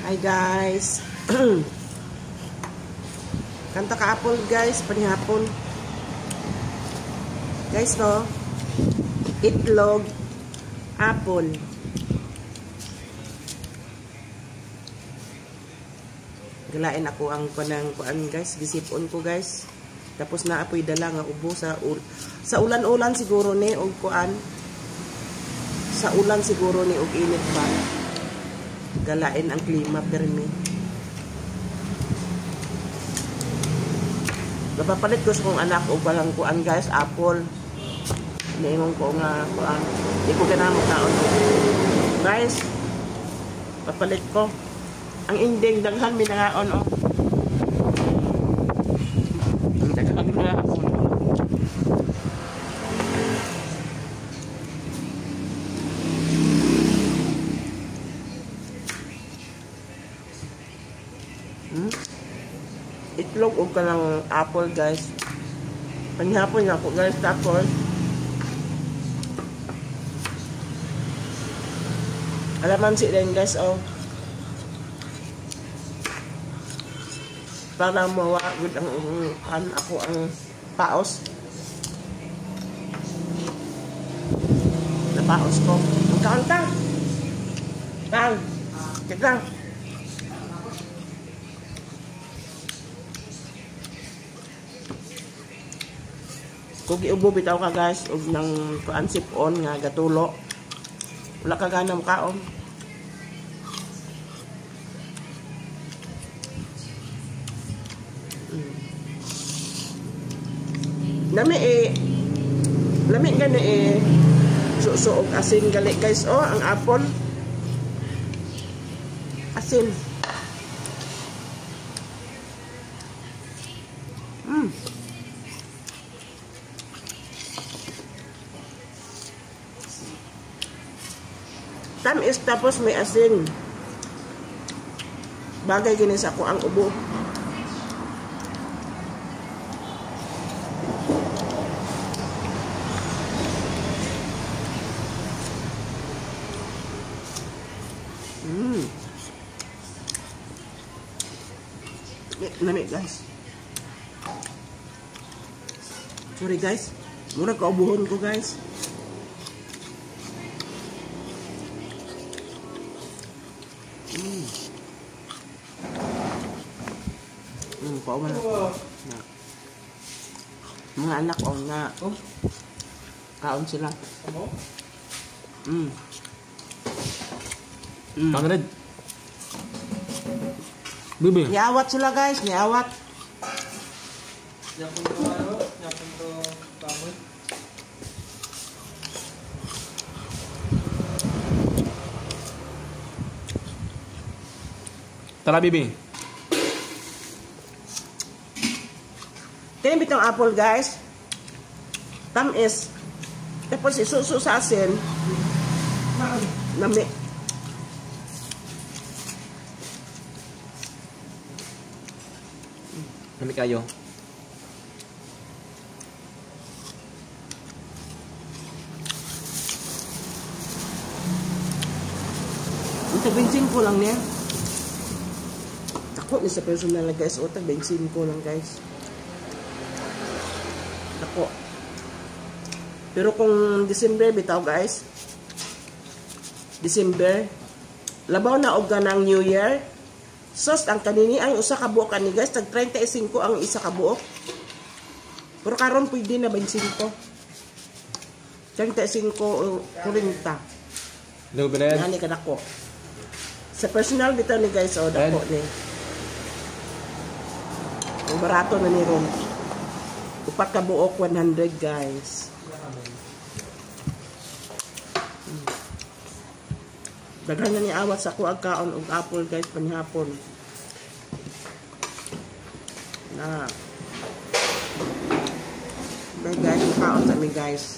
Hi guys. Kanta ka apple guys, panihapon. Guys no, itlog, apple. Galain ako ang kuan guys, gisipon ko guys. Tapos na apoy dala nga ubo sa ulan-ulan siguro ni og kuan. Sa ulan siguro ni og init pa. Galain ang klima permi. Napapalit ko sa kong anak o palang kuan guys, apple. Niingon ko nga kuan. Di ko ganamot taon. Guys, papalit ko. Ang inding daghan minangaon oh. Daghan minangaon. Itlog o kanang apple guys. Panihapon niya ako guys. Tapos alamansi din guys oh. Para mawagod ang ako ang paos. Napaos ko. Ang kaunta. Kang. Kita. Kung iubo bitaw ka guys, og nang kuan sipon nga gatulo. Wala ka ganang kaon. Lami nga na susuog asin gali guys oh, ang apple. Asin. Tamis tapos may asin. Bagay gini sa ako ang ubo. Nami guys. Sorry guys. Mura kaubuhon ko guys. Pauman ako. Mga anak o nga. Kaon sila. Pangred. Bibi. Niawat sila guys, niawat. Yapon to ano? Yapon to baboy. Tara bibi. Tingin bitong apple guys. Tamis. Tapos isuso sa asin. Nami. Nami kayo. Ito bensin ko lang niya. Ako ni sa personal na guys. O bensin ko lang guys. Ako. Pero kung December bitaw guys. December. Labaw na og ganang New Year. Sos ang kanini ang usa ka buok ani guys, tag 35 ang isa ka buok. Pero karon pwede na 25. 35 o 40. No bread. Ani kada ko. Sa personal bitaw ni guys o dako ni. Ang barato na ni ron. Upat ka buok 100 guys. Daghan na ni awat sa kuag kaon og apple guys panihapon. Na. Guys, kaon sa mi guys.